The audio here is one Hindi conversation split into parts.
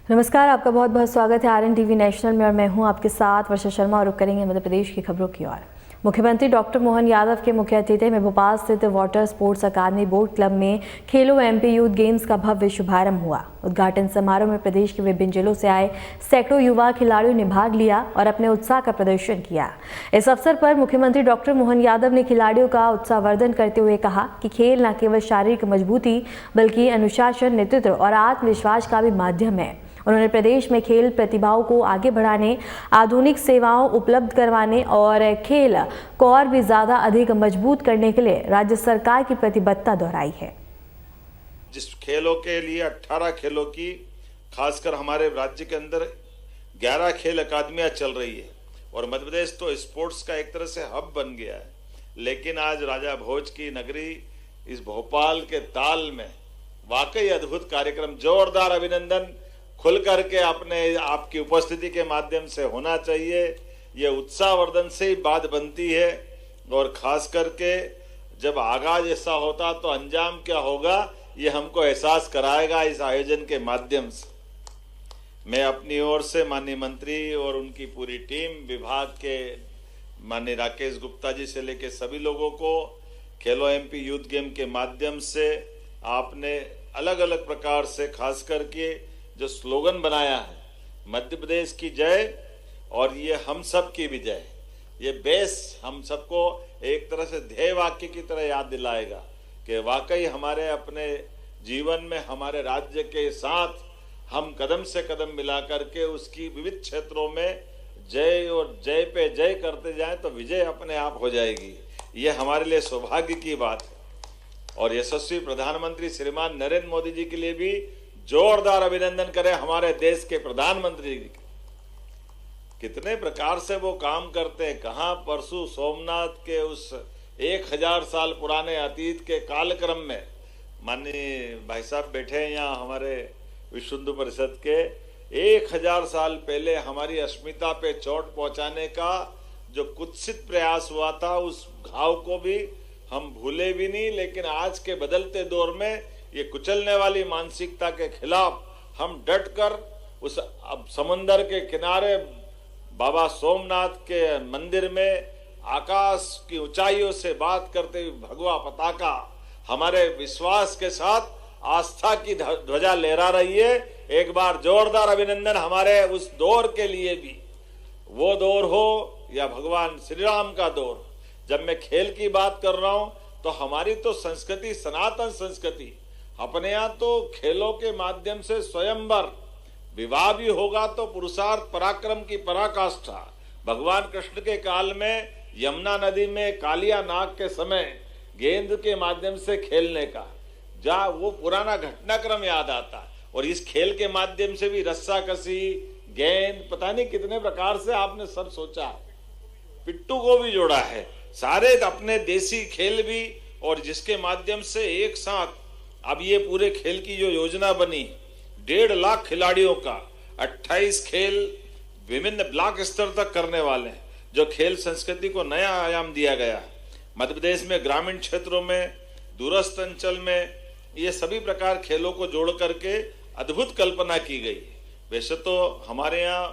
नमस्कार, आपका बहुत बहुत स्वागत है आरएन टीवी नेशनल में और मैं हूं आपके साथ वर्षा शर्मा। और रुक करेंगे मध्य प्रदेश की खबरों की ओर। मुख्यमंत्री डॉक्टर मोहन यादव के मुख्य अतिथि में भोपाल स्थित water sports academy boat club में खेलो एमपी यूथ गेम्स का भव्य शुभारंभ हुआ। उद्घाटन समारोह में प्रदेश के विभिन्न जिलों से आए सैकड़ों युवा खिलाड़ियों ने भाग लिया और अपने उत्साह का प्रदर्शन किया। इस अवसर पर मुख्यमंत्री डॉक्टर मोहन यादव ने खिलाड़ियों का उत्साहवर्धन करते हुए कहा कि खेल न केवल शारीरिक मजबूती बल्कि अनुशासन, नेतृत्व और आत्मविश्वास का भी माध्यम है। उन्होंने प्रदेश में खेल प्रतिभाओं को आगे बढ़ाने, आधुनिक सेवाओं उपलब्ध करवाने और खेल को और भी ज्यादा अधिक मजबूत करने के लिए राज्य सरकार की प्रतिबद्धता दोहराई है। जिस खेलों के लिए 18 खेलों की खासकर हमारे राज्य के अंदर 11 खेल अकादमियां चल रही है और मध्य प्रदेश तो स्पोर्ट्स का एक तरह से हब बन गया है। लेकिन आज राजा भोज की नगरी इस भोपाल के ताल में वाकई अद्भुत कार्यक्रम, जोरदार अभिनंदन खुल करके अपने आपकी उपस्थिति के माध्यम से होना चाहिए। ये उत्साहवर्धन से ही बात बनती है और खास करके जब आगाज ऐसा होता तो अंजाम क्या होगा ये हमको एहसास कराएगा इस आयोजन के माध्यम से। मैं अपनी ओर से माननीय मंत्री और उनकी पूरी टीम, विभाग के माननीय राकेश गुप्ता जी से लेकर सभी लोगों को खेलो एमपी यूथ गेम के माध्यम से आपने अलग अलग प्रकार से खास करके जो स्लोगन बनाया है, मध्य प्रदेश की जय और ये हम सब की भी जय, ये बेस हम सबको एक तरह से ध्येय वाक्य की तरह याद दिलाएगा कि वाकई हमारे अपने जीवन में हमारे राज्य के साथ हम कदम से कदम मिला करके उसकी विविध क्षेत्रों में जय और जय पे जय करते जाएं तो विजय अपने आप हो जाएगी। ये हमारे लिए सौभाग्य की बात है और यशस्वी प्रधानमंत्री श्रीमान नरेंद्र मोदी जी के लिए भी जोरदार अभिनंदन करें। हमारे देश के प्रधानमंत्री कितने प्रकार से वो काम करते हैं। कहाँ परसों सोमनाथ के उस 1000 साल पुराने अतीत के कालक्रम में माननीय भाई साहब बैठे हैं यहाँ हमारे विश्व हिंदू परिषद के, 1000 साल पहले हमारी अस्मिता पे चोट पहुंचाने का जो कुत्सित प्रयास हुआ था, उस घाव को भी हम भूले भी नहीं। लेकिन आज के बदलते दौर में ये कुचलने वाली मानसिकता के खिलाफ हम डटकर उस अब समुंदर के किनारे बाबा सोमनाथ के मंदिर में आकाश की ऊंचाइयों से बात करते हुए भगवा पताका हमारे विश्वास के साथ आस्था की ध्वजा लहरा रही है। एक बार जोरदार अभिनंदन हमारे उस दौर के लिए भी, वो दौर हो या भगवान श्री राम का दौर। जब मैं खेल की बात कर रहा हूं तो हमारी तो संस्कृति, सनातन संस्कृति, अपने यहाँ तो खेलों के माध्यम से स्वयंवर, विवाह भी होगा तो पुरुषार्थ पराक्रम की पराकाष्ठा। भगवान कृष्ण के काल में यमुना नदी में कालिया नाग के समय गेंद के माध्यम से खेलने का जहाँ वो पुराना घटनाक्रम याद आता। और इस खेल के माध्यम से भी रस्साकसी, गेंद, पता नहीं कितने प्रकार से आपने सब सोचा, पिट्टू को भी जोड़ा है, सारे अपने देसी खेल भी, और जिसके माध्यम से एक साथ अब ये पूरे खेल की जो योजना बनी, 1.5 लाख खिलाड़ियों का 28 खेल विभिन्न ब्लॉक स्तर तक करने वाले हैं, जो खेल संस्कृति को नया आयाम दिया गया है। मध्य प्रदेश में ग्रामीण क्षेत्रों में, दूरस्थ अंचल में ये सभी प्रकार खेलों को जोड़ करके अद्भुत कल्पना की गई। वैसे तो हमारे यहाँ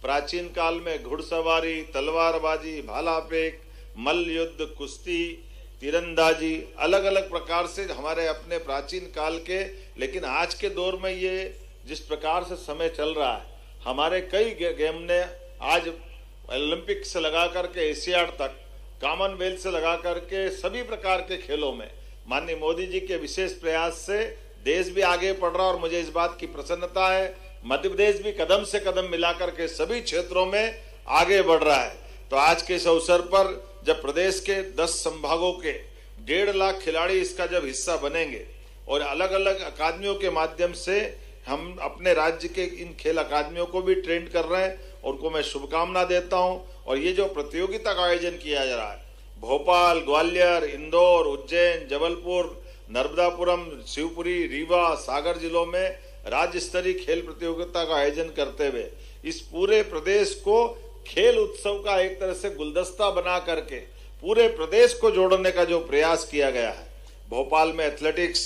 प्राचीन काल में घुड़सवारी, तलवारबाजी, भाला फेंक, मल्ल युद्ध, कुश्ती, तीरंदाजी, अलग अलग प्रकार से हमारे अपने प्राचीन काल के, लेकिन आज के दौर में ये जिस प्रकार से समय चल रहा है, हमारे कई गेम ने आज ओलंपिक से लगा करके एशियाड तक, कॉमनवेल्थ से लगा करके सभी प्रकार के खेलों में माननीय मोदी जी के विशेष प्रयास से देश भी आगे बढ़ रहा और मुझे इस बात की प्रसन्नता है मध्य प्रदेश भी कदम से कदम मिलाकर के सभी क्षेत्रों में आगे बढ़ रहा है। तो आज के इस अवसर पर जब प्रदेश के 10 संभागों के 1.5 लाख खिलाड़ी इसका जब हिस्सा बनेंगे और अलग अलग अकादमियों के माध्यम से हम अपने राज्य के इन खेल अकादमियों को भी ट्रेंड कर रहे हैं, उनको मैं शुभकामना देता हूं। और ये जो प्रतियोगिता का आयोजन किया जा रहा है, भोपाल, ग्वालियर, इंदौर, उज्जैन, जबलपुर, नर्मदापुरम, शिवपुरी, रीवा, सागर जिलों में राज्य स्तरीय खेल प्रतियोगिता का आयोजन करते हुए इस पूरे प्रदेश को खेल उत्सव का एक तरह से गुलदस्ता बना करके पूरे प्रदेश को जोड़ने का जो प्रयास किया गया है। भोपाल में एथलेटिक्स,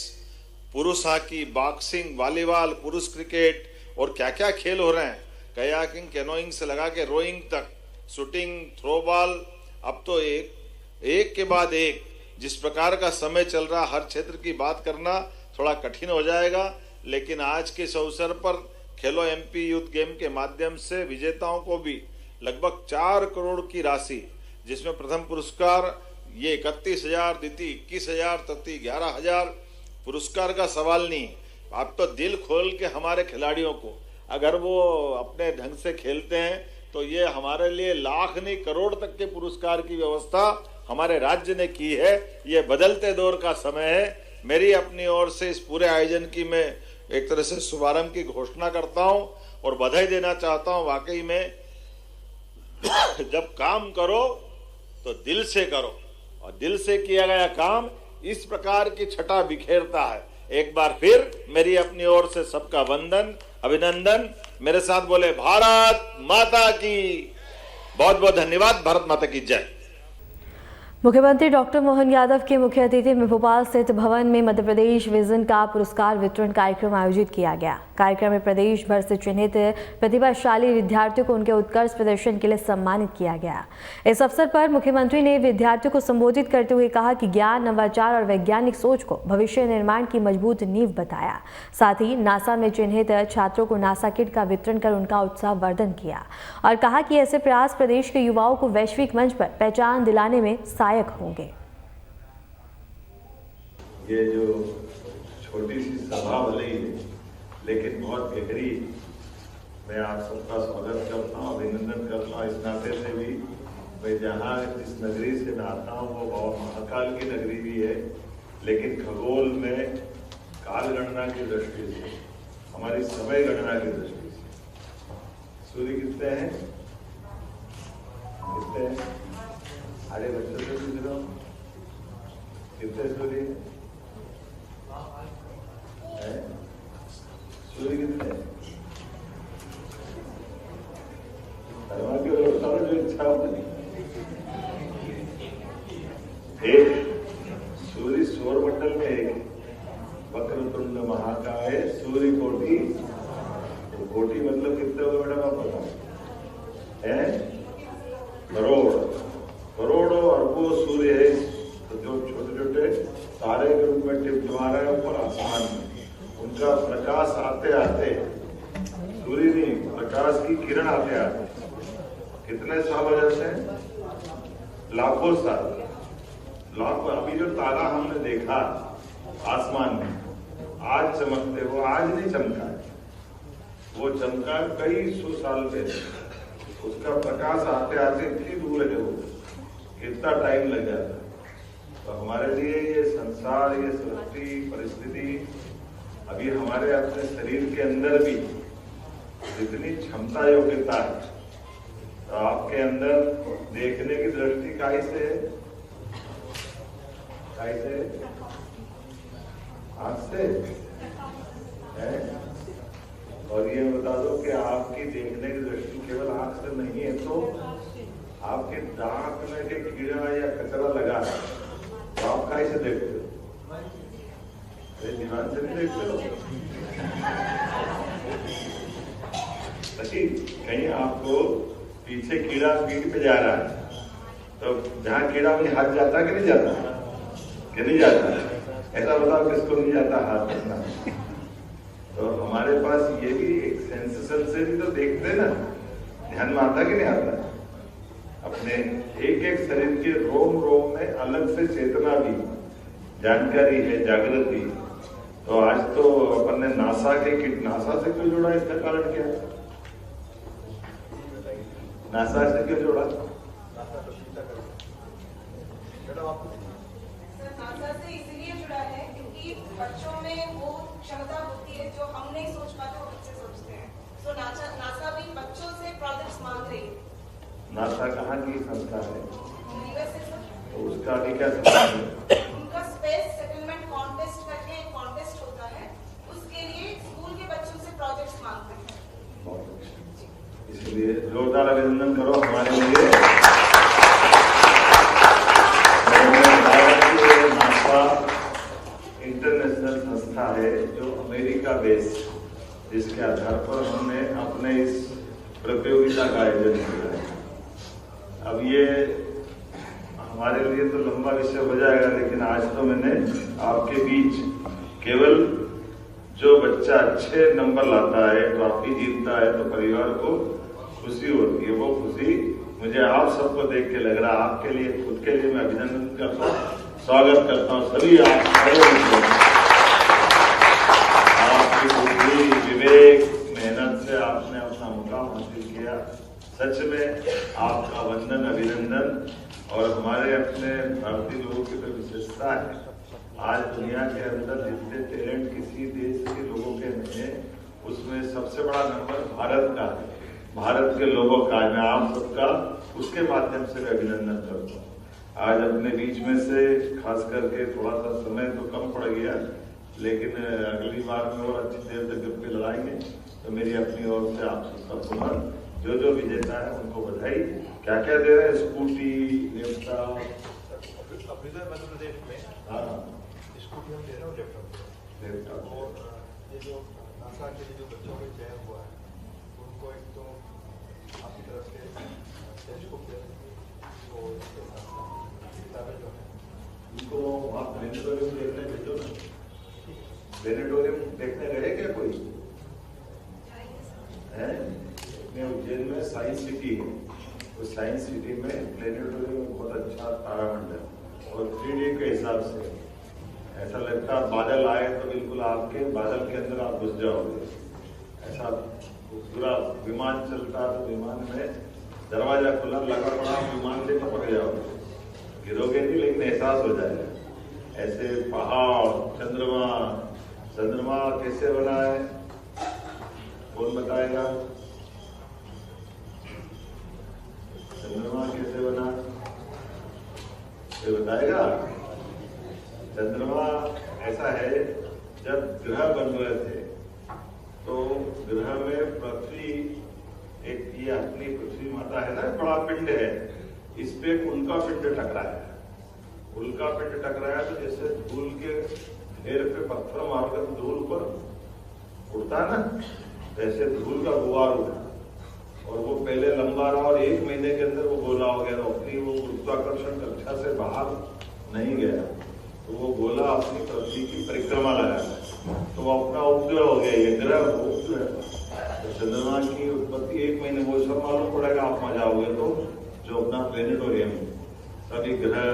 पुरुष हॉकी, बॉक्सिंग, वॉलीबॉल, पुरुष क्रिकेट और क्या क्या खेल हो रहे हैं, कयाकिंग, कैनोइंग से लगा के रोइंग तक, शूटिंग, थ्रो बॉल। अब तो एक के बाद एक जिस प्रकार का समय चल रहा, हर क्षेत्र की बात करना थोड़ा कठिन हो जाएगा। लेकिन आज के इस अवसर पर खेलो एमपी यूथ गेम के माध्यम से विजेताओं को भी लगभग 4 करोड़ की राशि, जिसमें प्रथम पुरस्कार ये 31,000, द्वितीय 21,000, तृतीय 11,000। पुरस्कार का सवाल नहीं, आप तो दिल खोल के हमारे खिलाड़ियों को अगर वो अपने ढंग से खेलते हैं तो ये हमारे लिए लाख नहीं करोड़ तक के पुरस्कार की व्यवस्था हमारे राज्य ने की है। ये बदलते दौर का समय है। मेरी अपनी ओर से इस पूरे आयोजन की मैं एक तरह से शुभारंभ की घोषणा करता हूं और बधाई देना चाहता हूं। वाकई में जब काम करो तो दिल से करो, और दिल से किया गया काम इस प्रकार की छटा बिखेरता है। एक बार फिर मेरी अपनी ओर से सबका वंदन, अभिनंदन। मेरे साथ बोले भारत माता की। बहुत बहुत धन्यवाद। भारत माता की जय। मुख्यमंत्री डॉक्टर मोहन यादव के मुख्य अतिथि में भोपाल स्थित भवन में मध्य प्रदेश विजन का पुरस्कार वितरण कार्यक्रम आयोजित किया गया। कार्यक्रम में प्रदेश भर से चिन्हित प्रतिभाशाली विद्यार्थियों को उनके उत्कृष्ट प्रदर्शन के लिए सम्मानित किया गया। इस अवसर पर मुख्यमंत्री ने विद्यार्थियों को संबोधित करते हुए कहा कि ज्ञान, नवाचार और वैज्ञानिक सोच को भविष्य निर्माण की मजबूत नींव बताया। साथ ही नासा में चिन्हित छात्रों को नासा किट का वितरण कर उनका उत्साहवर्धन किया और कहा कि ऐसे प्रयास प्रदेश के युवाओं को वैश्विक मंच पर पहचान दिलाने में सहायक होंगे। ये जो छोटी सी सभा भले ही है लेकिन बहुत गहरी, मैं आप सबका स्वागत करता हूँ, अभिनंदन करता हूँ। इस नाते से भी मैं जहाँ जिस नगरी से मैं आता हूँ वो बहुत महाकाल की नगरी भी है, लेकिन खगोल में काल गणना की दृष्टि से, हमारी समय गणना की दृष्टि से सूर्य कितने हैं, कितने हैं? अरे बच्चों से पूछ रहा हूँ, कितने सूर्य हैं? सूर्य कितने? जो इच्छा होती एक सूर्य सौरमंडल में एक, वक्रतुंड महाकाय सूर्य कोटि। तो कोटि मतलब कितने हो मैडम आप बताओ? है करोड़ों अरबों सूर्य है। तो जो छोटे छोटे तारे के रूप में टिमटिमा रहे हैं ऊपर आसमान में, उनका प्रकाश आते आते, सूर्य नहीं प्रकाश की किरण आते आते कितने साल हो जाते हैं? लाखों साल। लाखों। अभी जो तारा हमने देखा आसमान में आज चमकते, वो आज नहीं चमका है, वो चमका कई सौ साल पहले। उसका प्रकाश आते आते इतनी दूर है, वो कितना टाइम लग जाता है। तो हमारे लिए ये संसार, ये सृष्टि, परिस्थिति, अभी हमारे अपने शरीर के अंदर भी जितनी क्षमता, योग्यता है, तो आपके अंदर देखने की दृष्टि काहे से है? आंख से है। और ये बता दो कि आपकी देखने की दृष्टि केवल आंख से नहीं है, तो आपके दांत में के कीड़ा या कचरा लगा है तो आप काहे से देखते हो? ध्यान से नहीं देखते हो। कहीं आपको पीछे कीड़ा पीठ पे जा रहा है, तो जहाँ कीड़ा वहीं हाथ जाता कि नहीं जाता? कि नहीं जाता? ऐसा बताओ किसको नहीं जाता हाथ रखना? तो हमारे पास ये भी एक सेंसेशन से भी तो देखते ना, ध्यान में आता कि नहीं आता? अपने एक एक शरीर के रोम रोम में अलग से चेतना भी, जानकारी है, जागृति। तो आज तो अपन ने नासा के किट, नासा से क्यों जोड़ा? इसका कारण क्या है? नासा से क्यों जोड़ा? नासा से इसलिए जुड़ा है क्योंकि बच्चों में वो क्षमता होती है जो हम नहीं सोच पाते, वो बच्चे सोचते हैं। तो नासा भी बच्चों से प्रोजेक्ट्स मांग रही है। नासा कहाँ की संस्था है? यूएसए से। तो उसका आगे क्या संस्था है? उनका स्पेस सेटलमेंट कॉन्टेस्ट करके एक कॉन्टेस्ट होता है, उसके लिए स्कूल के बच्चों से प्रोजेक्ट्स मांगते हैं। बहुत अच्छा। इसलिए जोरदार अभिनंदन करो हमारे लिए। भारत की नासा इंटरनेशनल संस्था है, आधार पर हमने अपने इस प्रतियोगिता का आयोजन किया है। अब ये हमारे लिए तो लंबा विषय हो जाएगा, लेकिन आज तो मैंने आपके बीच केवल जो बच्चा अच्छे नंबर लाता है, ट्रॉफी जीतता है, तो परिवार को खुशी होती है। वो खुशी मुझे आप सबको देख के लग रहा है। आपके लिए, खुद के लिए मैं अभिनंदन करता हूँ, स्वागत करता हूँ। सभी आपकी बुद्धि, विवेक, मेहनत से आपने अपना मुकाम हासिल किया। सच में आपका वंदन, अभिनंदन। और हमारे अपने भारतीय लोगों की तो विशेषता है, आज दुनिया के अंदर जितने टैलेंट किसी देश के लोगों के नहीं है, उसमें सबसे बड़ा नंबर भारत का है, भारत के लोगों का है। मैं आप सबका उसके माध्यम से मैं अभिनंदन करता हूँ। आज अपने बीच में से खास करके थोड़ा सा समय तो कम पड़ गया, लेकिन अगली बार में और अच्छी देर तक गप्पे लड़ाएंगे। तो मेरी अपनी ओर से आप सबका पुनः जो विजेता है उनको बधाई। क्या क्या दे रहे हैं? Scooty, laptop. मध्य प्रदेश में स्कूटी हम दे रहे हैं, लैपटॉप। और ये जो नासा के लिए जो बच्चों का चयन हुआ है, उनको एक तो आपकी तरफ से टेलीस्कोप दे रहे हैं, और इसके साथ किताबें जो है उनको वहाँ प्लेनेटोरियम देखने भेजो ना। प्लेनेटोरियम देखने गए क्या कोई है? उज्जैन में साइंस सिटी है, उस साइंस सिटी में प्लेनेटोरियम में बहुत अच्छा तारामंडल और 3D के हिसाब से ऐसा लगता है बादल आए तो बिल्कुल आपके बादल के अंदर आप घुस जाओगे। ऐसा पूरा विमान चलता है तो विमान में दरवाजा खुला लगा पड़ा, विमान से टपक जाओगे, गिरोगे नहीं लेकिन एहसास हो जाएगा। ऐसे पहाड़, चंद्रमा कैसे बना है कौन बताएगा? चंद्रमा कैसे बना ये बताएगा? चंद्रमा ऐसा है, जब ग्रह बन रहे थे तो ग्रह में पृथ्वी, एक ये अपनी पृथ्वी माता है ना, बड़ा पिंड है, इस पे एक उल्का पिंड टकराया। उल्का पिंड टकराया तो जैसे धूल के ढेर पे पत्थर मारकर धूल पर उड़ता है ना, ऐसे धूल का गुबार उड़ा और वो पहले लंबा रहा और 1 महीने के अंदर वो गोला हो गया। तो अपनी वो गुरुत्वाकर्षण कक्षा से बाहर नहीं गया, तो वो गोला अपनी पृथ्वी की परिक्रमा लगाया, तो वो अपना उपग्रह हो गया। ये ग्रह उपग्रह, तो चंद्रमा की उत्पत्ति 1 महीने, वो सब मालूम पड़ेगा आप वहां जाओगे तो। जो अपना प्लेनेटोरियम, सभी ग्रह,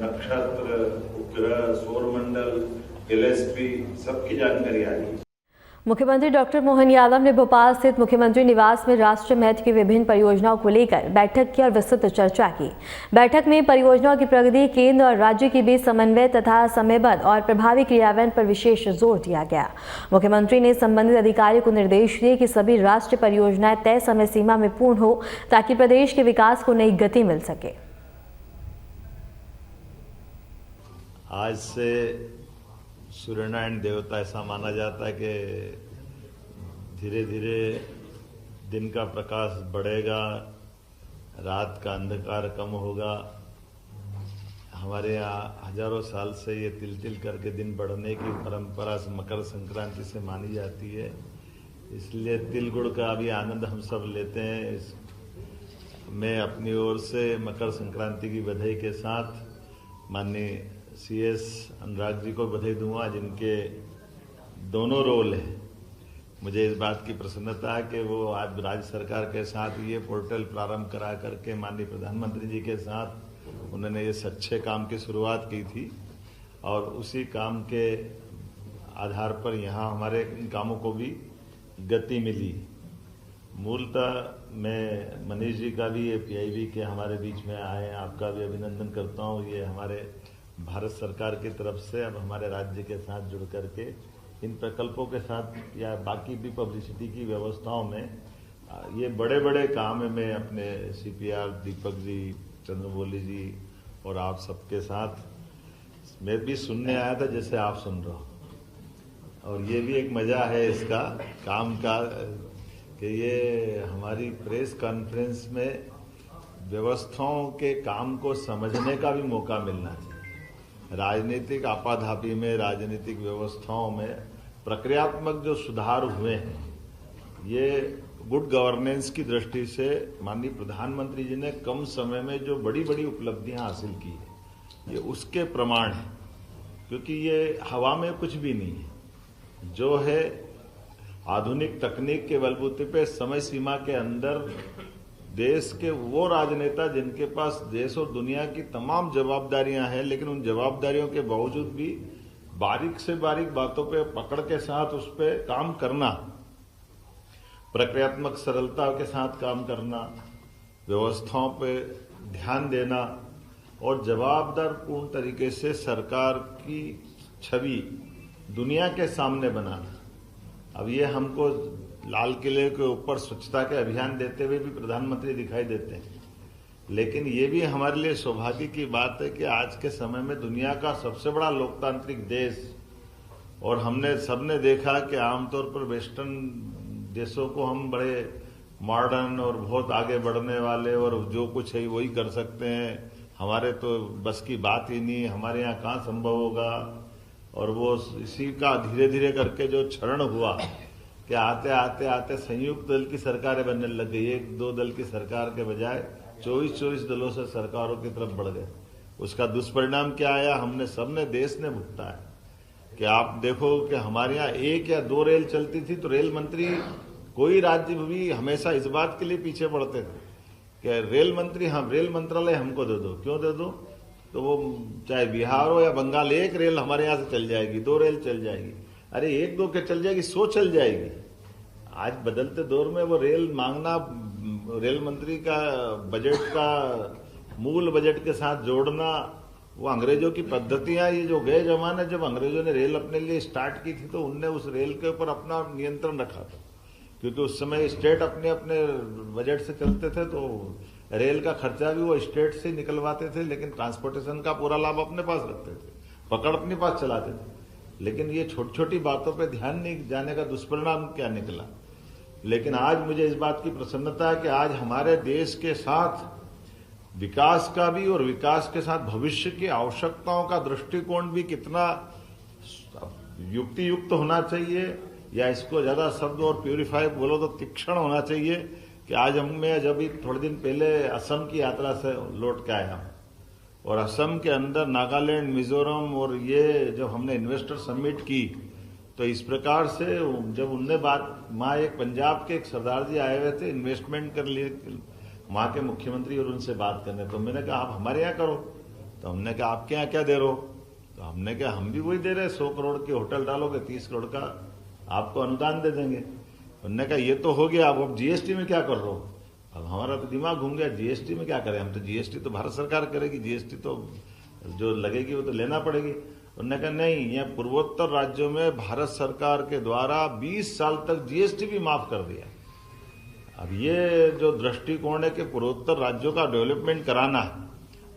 नक्षत्र, उपग्रह, सौरमंडल, गैलेक्सी, सबकी जानकारी आ गई। मुख्यमंत्री डॉक्टर मोहन यादव ने भोपाल स्थित मुख्यमंत्री निवास में राष्ट्रीय महत्व की विभिन्न परियोजनाओं को लेकर बैठक की और विस्तृत चर्चा की। बैठक में परियोजनाओं की प्रगति, केंद्र और राज्य के बीच समन्वय तथा समयबद्ध और प्रभावी क्रियान्वयन पर विशेष जोर दिया गया। मुख्यमंत्री ने संबंधित अधिकारियों को निर्देश दिए कि सभी राष्ट्रीय परियोजनाएं तय समय सीमा में पूर्ण हो, ताकि प्रदेश के विकास को नई गति मिल सके। आज से सूर्यनारायण देवता ऐसा माना जाता है कि धीरे धीरे दिन का प्रकाश बढ़ेगा, रात का अंधकार कम होगा। हमारे यहाँ हजारों साल से ये तिल तिल करके दिन बढ़ने की परंपरा मकर संक्रांति से मानी जाती है, इसलिए तिल गुड़ का भी आनंद हम सब लेते हैं। मैं अपनी ओर से मकर संक्रांति की बधाई के साथ माननीय CS अनुराग जी को बधाई दूंगा, जिनके दोनों रोल है। मुझे इस बात की प्रसन्नता है कि वो आज राज्य सरकार के साथ ये पोर्टल प्रारंभ करा करके माननीय प्रधानमंत्री जी के साथ उन्होंने इस अच्छे काम की शुरुआत की थी और उसी काम के आधार पर यहाँ हमारे इन कामों को भी गति मिली। मूलतः मैं मनीष जी का भी, PIB के हमारे बीच में आए, आपका भी अभिनंदन करता हूँ। ये हमारे भारत सरकार की तरफ से अब हमारे राज्य के साथ जुड़ करके इन प्रकल्पों के साथ या बाकी भी पब्लिसिटी की व्यवस्थाओं में ये बड़े बड़े काम है। मैं अपने CPR दीपक जी, चंद्रमौली जी और आप सबके साथ मैं भी सुनने आया था जैसे आप सुन रहे हो, और ये भी एक मजा है इसका काम का कि ये हमारी प्रेस कॉन्फ्रेंस में व्यवस्थाओं के काम को समझने का भी मौका मिलना चाहिए। राजनीतिक आपाधापी में, राजनीतिक व्यवस्थाओं में प्रक्रियात्मक जो सुधार हुए हैं ये गुड गवर्नेंस की दृष्टि से माननीय प्रधानमंत्री जी ने कम समय में जो बड़ी बड़ी उपलब्धियां हासिल की है, ये उसके प्रमाण है। क्योंकि ये हवा में कुछ भी नहीं है, जो है आधुनिक तकनीक के बलबूते पे समय सीमा के अंदर देश के वो राजनेता जिनके पास देश और दुनिया की तमाम जवाबदारियां हैं, लेकिन उन जवाबदारियों के बावजूद भी बारीक से बारीक बातों पे पकड़ के साथ उस पर काम करना, प्रक्रियात्मक सरलता के साथ काम करना, व्यवस्थाओं पे ध्यान देना और जवाबदार पूर्ण तरीके से सरकार की छवि दुनिया के सामने बनाना। अब ये हमको लाल किले के ऊपर स्वच्छता के अभियान देते हुए भी प्रधानमंत्री दिखाई देते हैं, लेकिन ये भी हमारे लिए सौभाग्य की बात है कि आज के समय में दुनिया का सबसे बड़ा लोकतांत्रिक देश, और हमने सबने देखा कि आमतौर पर वेस्टर्न देशों को हम बड़े मॉडर्न और बहुत आगे बढ़ने वाले और जो कुछ है वही कर सकते हैं, हमारे तो बस की बात ही नहीं, हमारे यहाँ कहाँ संभव होगा। और वो इसी का धीरे धीरे करके जो क्षरण हुआ कि आते आते आते संयुक्त दल की सरकारें बनने लग गई, एक दो दल की सरकार के बजाय 24 दलों से सरकारों की तरफ बढ़ गए। उसका दुष्परिणाम क्या आया, हमने सबने देश ने भुगता है कि आप देखो कि हमारे यहाँ 1 या 2 रेल चलती थी तो रेल मंत्री कोई राज्य भी हमेशा इस बात के लिए पीछे पड़ते थे कि रेल मंत्री हम रेल मंत्रालय हमको दे दो। क्यों दे दो? तो वो चाहे बिहार हो या बंगाल, 1 रेल हमारे यहाँ से चल जाएगी, 2 रेल चल जाएगी, अरे 1-2 के चल जाएगी, 100 चल जाएगी। आज बदलते दौर में वो रेल मांगना, रेल मंत्री का बजट का मूल बजट के साथ जोड़ना, वो अंग्रेजों की पद्धतियां, ये जो गए जमाने जब अंग्रेजों ने रेल अपने लिए स्टार्ट की थी तो उनने उस रेल के ऊपर अपना नियंत्रण रखा था, क्योंकि उस समय स्टेट अपने अपने बजट से चलते थे तो रेल का खर्चा भी वो स्टेट से निकलवाते थे, लेकिन ट्रांसपोर्टेशन का पूरा लाभ अपने पास रखते थे, पकड़ अपने पास चलाते थे। लेकिन ये छोटी छोटी बातों पे ध्यान नहीं जाने का दुष्परिणाम क्या निकला। लेकिन आज मुझे इस बात की प्रसन्नता है कि आज हमारे देश के साथ विकास का भी और विकास के साथ भविष्य की आवश्यकताओं का दृष्टिकोण भी कितना युक्ति युक्त होना चाहिए, या इसको ज्यादा शब्द और प्यूरिफाई बोलो तो तीक्ष्ण होना चाहिए कि आज मैं जब थोड़े दिन पहले असम की यात्रा से लौट के आया और असम के अंदर नागालैंड, मिजोरम और ये जब हमने इन्वेस्टर समिट की तो इस प्रकार से जब उनने बात, वहां एक पंजाब के एक सरदार जी आए हुए थे इन्वेस्टमेंट कर लिए वहां के मुख्यमंत्री और उनसे बात करने, तो मैंने कहा आप हमारे यहाँ करो, तो हमने कहा आपके यहाँ क्या दे रहे हो, तो हमने कहा हम भी वही दे रहे, 100 करोड़ के होटल डालोगे 30 करोड़ का आपको अनुदान दे देंगे। उन्होंने कहा ये तो हो गया, अब जीएसटी में क्या कर रहे हो? अब हमारा तो दिमाग घूम गया, जीएसटी में क्या करें हम, तो जीएसटी तो भारत सरकार करेगी, जीएसटी तो जो लगेगी वो तो लेना पड़ेगी। उन्होंने कहा नहीं, यह पूर्वोत्तर राज्यों में भारत सरकार के द्वारा 20 साल तक जीएसटी भी माफ कर दिया। अब ये जो दृष्टिकोण है कि पूर्वोत्तर राज्यों का डेवलपमेंट कराना है,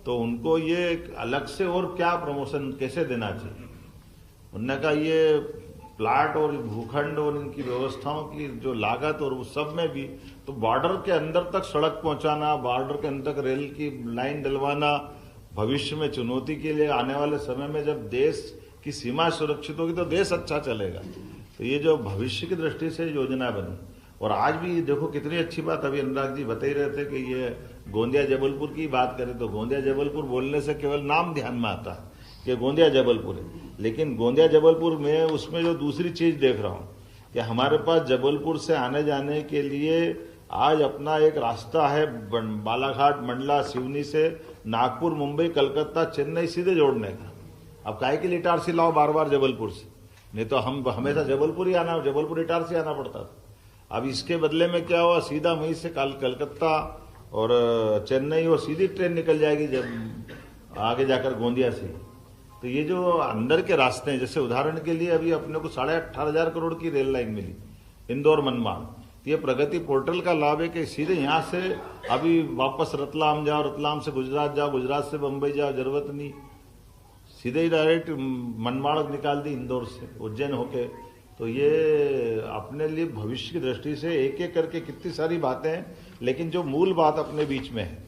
तो उनको ये अलग से और क्या प्रमोशन कैसे देना चाहिए। उन्होंने कहा ये प्लाट और भूखंड और इनकी व्यवस्थाओं की जो लागत और उस सब में भी, तो बॉर्डर के अंदर तक सड़क पहुंचाना, बॉर्डर के अंदर तक रेल की लाइन डलवाना, भविष्य में चुनौती के लिए आने वाले समय में जब देश की सीमा सुरक्षित होगी तो देश अच्छा चलेगा। तो ये जो भविष्य की दृष्टि से योजना बनी, और आज भी देखो कितनी अच्छी बात, अभी अनुराग जी बता ही रहे थे कि ये गोंदिया जबलपुर की बात करें तो गोंदिया जबलपुर बोलने से केवल नाम ध्यान में आता है कि गोंदिया जबलपुर है, लेकिन गोंदिया जबलपुर में उसमें जो दूसरी चीज देख रहा हूं कि हमारे पास जबलपुर से आने जाने के लिए आज अपना एक रास्ता है बालाघाट, मंडला, सिवनी से नागपुर, मुंबई, कलकत्ता, चेन्नई सीधे जोड़ने का। अब काहे के लिए इटारसी लाओ बार बार जबलपुर से, नहीं तो हम हमेशा जबलपुर ही आना, जबलपुर इटारसी आना पड़ता था। अब इसके बदले में क्या हुआ, सीधा वहीं से कलकत्ता और चेन्नई और सीधी ट्रेन निकल जाएगी जब आगे जाकर गोंदिया से। तो ये जो अंदर के रास्ते हैं, जैसे उदाहरण के लिए अभी अपने को 18,500 करोड़ की रेल लाइन मिली इंदौर मनमाड़, ये प्रगति पोर्टल का लाभ है कि सीधे यहाँ से अभी वापस रतलाम जाओ, रतलाम से गुजरात जाओ, गुजरात से बंबई जाओ, जरूरत नहीं, सीधे ही डायरेक्ट मनमाड़ निकाल दी इंदौर से, उज्जैन होके। तो ये अपने लिए भविष्य की दृष्टि से एक एक करके कितनी सारी बातें हैं, लेकिन जो मूल बात अपने बीच में है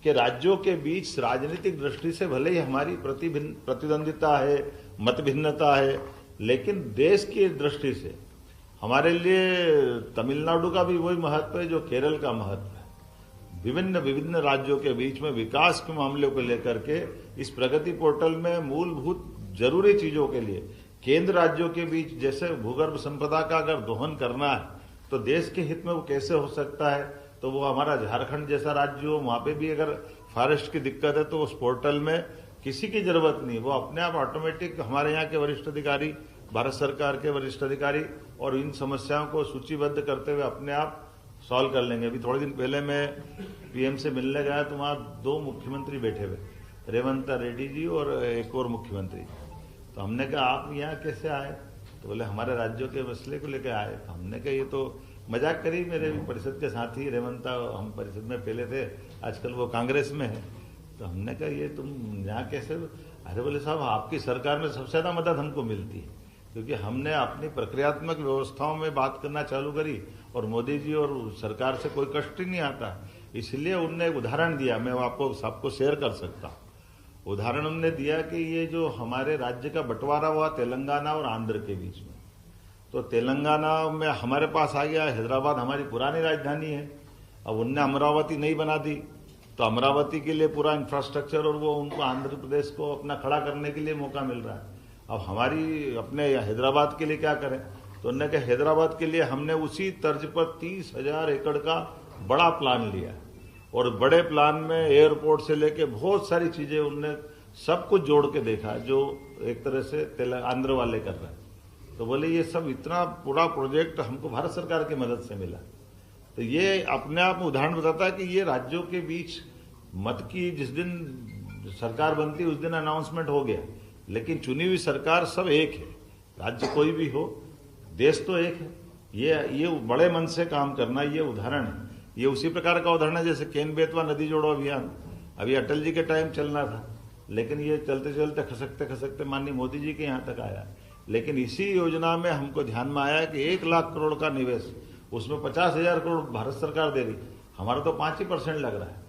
कि राज्यों के बीच राजनीतिक दृष्टि से भले ही हमारी प्रतिद्वंदिता है, मत भिन्नता है, लेकिन देश की दृष्टि से हमारे लिए तमिलनाडु का भी वही महत्व है जो केरल का महत्व है। विभिन्न विभिन्न राज्यों के बीच में विकास के मामलों को लेकर के इस प्रगति पोर्टल में मूलभूत जरूरी चीजों के लिए केंद्र राज्यों के बीच जैसे भूगर्भ संपदा का अगर दोहन करना है तो देश के हित में वो कैसे हो सकता है, तो वो हमारा झारखंड जैसा राज्य हो, वहां पे भी अगर फॉरेस्ट की दिक्कत है तो उस पोर्टल में किसी की जरूरत नहीं, वो अपने आप ऑटोमेटिक हमारे यहाँ के वरिष्ठ अधिकारी, भारत सरकार के वरिष्ठ अधिकारी और इन समस्याओं को सूचीबद्ध करते हुए अपने आप सॉल्व कर लेंगे। अभी थोड़े दिन पहले मैं पीएम से मिलने गया तो वहां 2 मुख्यमंत्री बैठे हुए, रेवंत रेड्डी जी और एक और मुख्यमंत्री। तो हमने कहा आप यहाँ कैसे आए, तो बोले हमारे राज्यों के मसले को लेकर आए। तो हमने कहा ये तो मजाक करी, मेरे परिषद के साथी रेवंत, हम परिषद में पहले थे, आजकल वो कांग्रेस में है। तो हमने कहा ये तुम यहाँ कैसे, अरे बोले साहब आपकी सरकार में सबसे ज्यादा मदद हमको मिलती है क्योंकि हमने अपनी प्रक्रियात्मक व्यवस्थाओं में बात करना चालू करी और मोदी जी और सरकार से कोई कष्ट ही नहीं आता। इसलिए उनने एक उदाहरण दिया, मैं आपको सबको शेयर कर सकता हूँ। उदाहरण उन्होंने दिया कि ये जो हमारे राज्य का बंटवारा हुआ तेलंगाना और आंध्र के बीच में, तो तेलंगाना में हमारे पास आ गया हैदराबाद, हमारी पुरानी राजधानी है। अब उनने अमरावती नहीं बना दी तो अमरावती के लिए पूरा इंफ्रास्ट्रक्चर और वो उनको आंध्र प्रदेश को अपना खड़ा करने के लिए मौका मिल रहा है। अब हमारी अपने हैदराबाद के लिए क्या करें, तो उन्होंने कहा हैदराबाद के लिए हमने उसी तर्ज पर 30,000 एकड़ का बड़ा प्लान लिया और बड़े प्लान में एयरपोर्ट से लेके बहुत सारी चीजें उनने सब कुछ जोड़ के देखा जो एक तरह से आंध्र वाले कर रहे हैं। तो बोले ये सब इतना पूरा प्रोजेक्ट हमको भारत सरकार की मदद से मिला। तो ये अपने आप में उदाहरण बताता है कि ये राज्यों के बीच मत की जिस दिन सरकार बनती उस दिन अनाउंसमेंट हो गया, लेकिन चुनी हुई सरकार सब एक है, राज्य कोई भी हो, देश तो एक है। ये बड़े मन से काम करना ये उदाहरण है। ये उसी प्रकार का उदाहरण है जैसे केन बेतवा नदी जोड़ो अभियान, अभी अटल जी के टाइम चलना था, लेकिन ये चलते चलते खसकते खसकते माननीय मोदी जी के यहाँ तक आया। लेकिन इसी योजना में हमको ध्यान में आया कि 1 लाख करोड़ का निवेश, उसमें 50,000 करोड़ भारत सरकार दे रही, हमारा तो 5% लग रहा है।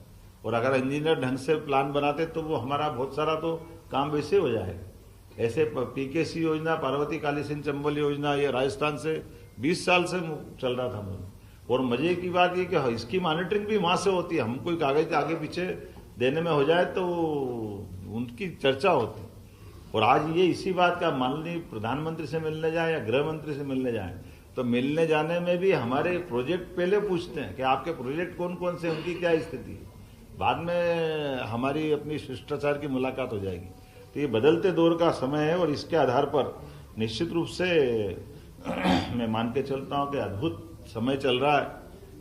और अगर इंजीनियर ढंग से प्लान बनाते तो वो हमारा बहुत सारा तो काम वैसे हो जाएगा। ऐसे पीकेसी योजना, पार्वती काली सिंह चंबल योजना, ये राजस्थान से 20 साल से चल रहा था। और मजे की बात ये कि इसकी मॉनिटरिंग भी वहां से होती है, हम कोई कागज आगे पीछे देने में हो जाए तो उनकी चर्चा होती। और आज ये इसी बात का माननीय प्रधानमंत्री से मिलने जाए या गृह मंत्री से मिलने जाए तो मिलने जाने में भी हमारे प्रोजेक्ट पहले पूछते हैं कि आपके प्रोजेक्ट कौन कौन से, उनकी क्या स्थिति है। बाद में हमारी अपनी शिष्टाचार की मुलाकात हो जाएगी। तो ये बदलते दौर का समय है और इसके आधार पर निश्चित रूप से मैं मान के चलता हूं कि अद्भुत समय चल रहा है।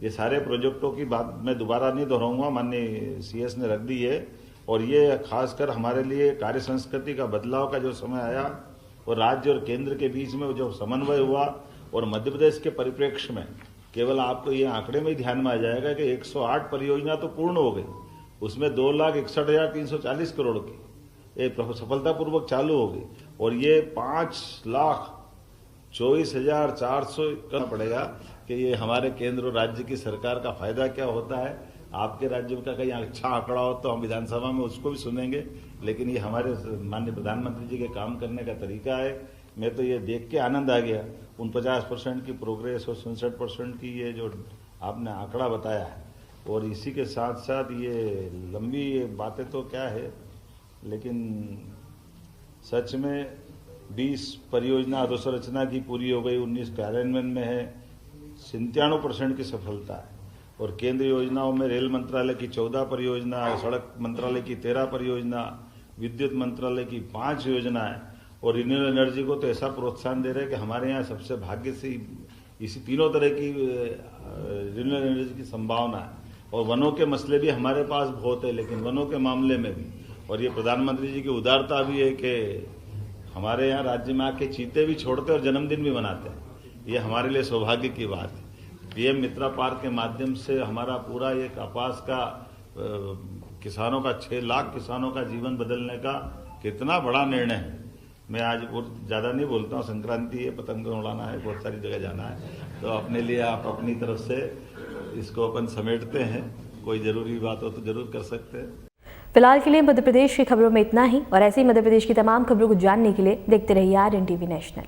ये सारे प्रोजेक्टों की बात मैं दोबारा नहीं दोहराऊंगा, माननीय सीएस ने रख दी है। और ये खासकर हमारे लिए कार्य संस्कृति का बदलाव का जो समय आया और राज्य और केंद्र के बीच में जो समन्वय हुआ और मध्य प्रदेश के परिप्रेक्ष्य में केवल आपको ये आंकड़े में ही ध्यान में आ जाएगा कि 108 परियोजना तो पूर्ण हो गई, उसमें 2,61,340 करोड़ की सफलतापूर्वक चालू हो गई। और ये 5,24,400 करना पड़ेगा कि ये हमारे केंद्र और राज्य की सरकार का फायदा क्या होता है। आपके राज्य का कहीं अच्छा आंकड़ा हो तो हम विधानसभा में उसको भी सुनेंगे, लेकिन ये हमारे माननीय प्रधानमंत्री जी के काम करने का तरीका है। मैं तो ये देख के आनंद आ गया, 49% की प्रोग्रेस और 67% की ये जो आपने आंकड़ा बताया है। और इसी के साथ साथ ये लंबी बातें तो क्या है, लेकिन सच में 20 परियोजना अधोसंरचना की पूरी हो गई, 19 कार्यान्वयन में है, 97% की सफलता है। और केंद्र योजनाओं में रेल मंत्रालय की 14 परियोजना, सड़क मंत्रालय की 13 परियोजना, विद्युत मंत्रालय की 5 योजनाएं और रिन्यूएबल एनर्जी को तो ऐसा प्रोत्साहन दे रहे हैं कि हमारे यहाँ सबसे भाग्य से इसी तीनों तरह की रिन्यूएबल एनर्जी की संभावना है। और वनों के मसले भी हमारे पास बहुत है, लेकिन वनों के मामले में भी और ये प्रधानमंत्री जी की उदारता भी है कि हमारे यहाँ राज्य में आके चीते भी छोड़ते और जन्मदिन भी मनाते हैं। ये हमारे लिए सौभाग्य की बात है। पीएम मित्रा पार्क के माध्यम से हमारा पूरा ये कपास का किसानों का 6 लाख किसानों का जीवन बदलने का कितना बड़ा निर्णय है। मैं आज बहुत ज्यादा नहीं बोलता हूँ, संक्रांति है, पतंग उड़ाना है, बहुत सारी जगह जाना है, तो अपने लिए आप अपनी तरफ से इसको अपन समेटते हैं। कोई जरूरी बात हो तो जरूर कर सकते हैं। फिलहाल के लिए मध्य प्रदेश की खबरों में इतना ही, और ऐसी मध्य प्रदेश की तमाम खबरों को जानने के लिए देखते रहिए RNTV नेशनल।